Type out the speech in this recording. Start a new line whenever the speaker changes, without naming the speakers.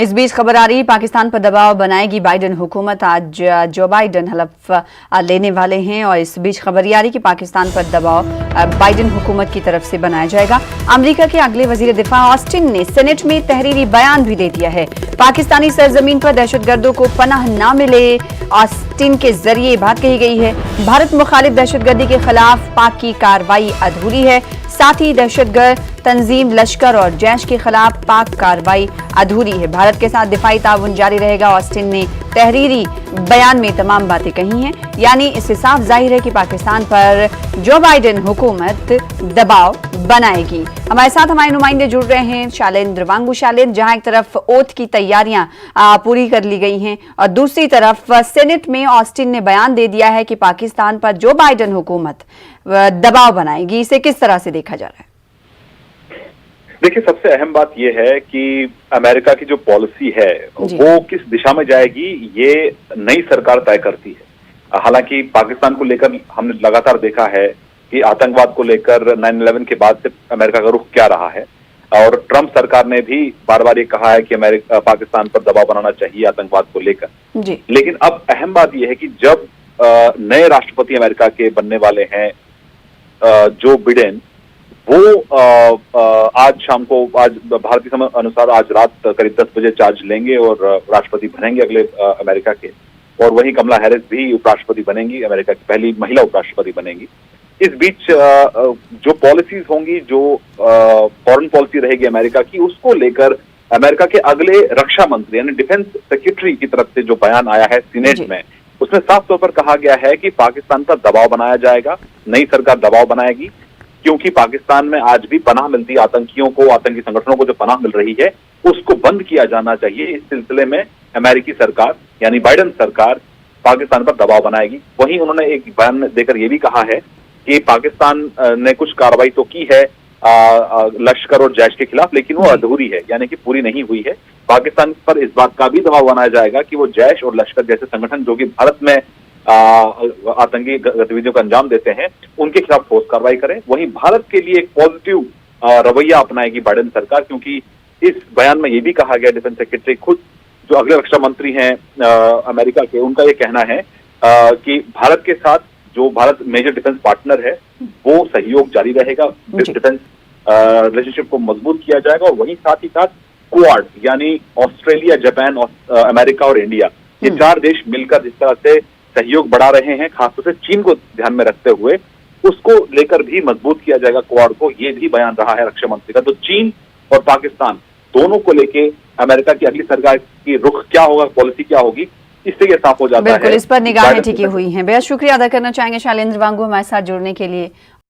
इस बीच खबर आ रही पाकिस्तान पर दबाव बनाएगी बाइडेन हुकूमत। आज जो बाइडेन हलफ लेने वाले हैं और इस बीच खबर आ रही कि पाकिस्तान पर दबाव बाइडेन हुकूमत की तरफ से बनाया जाएगा। अमेरिका के अगले वजीर दिफा ऑस्टिन ने सेनेट में तहरीरी बयान भी दे दिया है। पाकिस्तानी सरजमीन पर दहशतगर्दों को पनाह न मिले, ऑस्टिन के जरिए बात कही गई है। भारत मुखालिफ दहशतगर्दी के खिलाफ पाक की कार्रवाई अधूरी है। साथ ही दहशतगर्द तंजीम लश्कर और जैश के खिलाफ पाक कार्रवाई अधूरी है। भारत के साथ दिफाई ताउन जारी रहेगा। ऑस्टिन ने तहरीरी बयान में तमाम बातें कही हैं, यानी इससे साफ जाहिर है कि पाकिस्तान पर जो बाइडेन हुकूमत दबाव बनाएगी। हमारे साथ हमारे नुमाइंदे जुड़ रहे हैं। शैलेंद्र वांगू। शैलेंद्र, जहां एक तरफ ओथ की तैयारियां पूरी कर ली गई हैं और दूसरी तरफ सेनेट में ऑस्टिन ने बयान दे दिया है कि पाकिस्तान पर जो बाइडेन हुकूमत दबाव बनाएगी, इसे किस तरह से देखा जा रहा है?
देखिए, सबसे अहम बात यह है कि अमेरिका की जो पॉलिसी है वो किस दिशा में जाएगी, ये नई सरकार तय करती है। हालांकि पाकिस्तान को लेकर हमने लगातार देखा है कि आतंकवाद को लेकर 9/11 के बाद से अमेरिका का रुख क्या रहा है, और ट्रंप सरकार ने भी बार बार ये कहा है कि पाकिस्तान पर दबाव बनाना चाहिए आतंकवाद को लेकर। लेकिन अब अहम बात यह है कि जब नए राष्ट्रपति अमेरिका के बनने वाले हैं जो बिडेन, वो आज शाम को, आज भारतीय समय अनुसार आज रात करीब 10 बजे चार्ज लेंगे और राष्ट्रपति बनेंगे अगले अमेरिका के। और वहीं कमला हैरिस भी उपराष्ट्रपति बनेंगी, अमेरिका की पहली महिला उपराष्ट्रपति बनेंगी। इस बीच जो पॉलिसीज होंगी, जो फॉरेन पॉलिसी रहेगी अमेरिका की, उसको लेकर अमेरिका के अगले रक्षा मंत्री यानी डिफेंस सेक्रेटरी की तरफ से जो बयान आया है सीनेट में, उसमें साफ तौर पर कहा गया है कि पाकिस्तान पर दबाव बनाया जाएगा, नई सरकार दबाव बनाएगी, क्योंकि पाकिस्तान में आज भी पनाह मिलती है आतंकियों को, आतंकी संगठनों को जो पनाह मिल रही है उसको बंद किया जाना चाहिए। इस सिलसिले में अमेरिकी सरकार यानी बाइडेन सरकार पाकिस्तान पर दबाव बनाएगी। वहीं उन्होंने एक बयान देकर यह भी कहा है कि पाकिस्तान ने कुछ कार्रवाई तो की है लश्कर और जैश के खिलाफ, लेकिन वो अधूरी है, यानी कि पूरी नहीं हुई है। पाकिस्तान पर इस बात का भी दबाव बनाया जाएगा कि वो जैश और लश्कर जैसे संगठन जो कि भारत में आतंकी गतिविधियों का अंजाम देते हैं, उनके खिलाफ ठोस कार्रवाई करें। वहीं भारत के लिए एक पॉजिटिव रवैया अपनाएगी बाइडेन सरकार, क्योंकि इस बयान में यह भी कहा गया, डिफेंस सेक्रेटरी खुद जो अगले रक्षा मंत्री हैं अमेरिका के, उनका यह कहना है कि भारत के साथ जो भारत मेजर डिफेंस पार्टनर है वो सहयोग जारी रहेगा, डिफेंस रिलेशनशिप को मजबूत किया जाएगा। और वहीं साथ ही साथ क्वाड यानी ऑस्ट्रेलिया, जापान, अमेरिका और इंडिया, ये 4 देश मिलकर जिस तरह से सहयोग बढ़ा रहे हैं, खासतौर से चीन को ध्यान में रखते हुए, उसको लेकर भी मजबूत किया जाएगा क्वाड को। ये भी बयान रहा है रक्षा मंत्री का। तो चीन और पाकिस्तान दोनों को लेके अमेरिका की अगली सरकार की रुख क्या होगा, पॉलिसी क्या होगी, इससे ये साफ हो जाता है।
बिल्कुल, इस पर निगाहें टिकी हुई हैं। बेहद शुक्रिया अदा करना चाहेंगे शैलेंद्र वांगू हमारे साथ जुड़ने के लिए।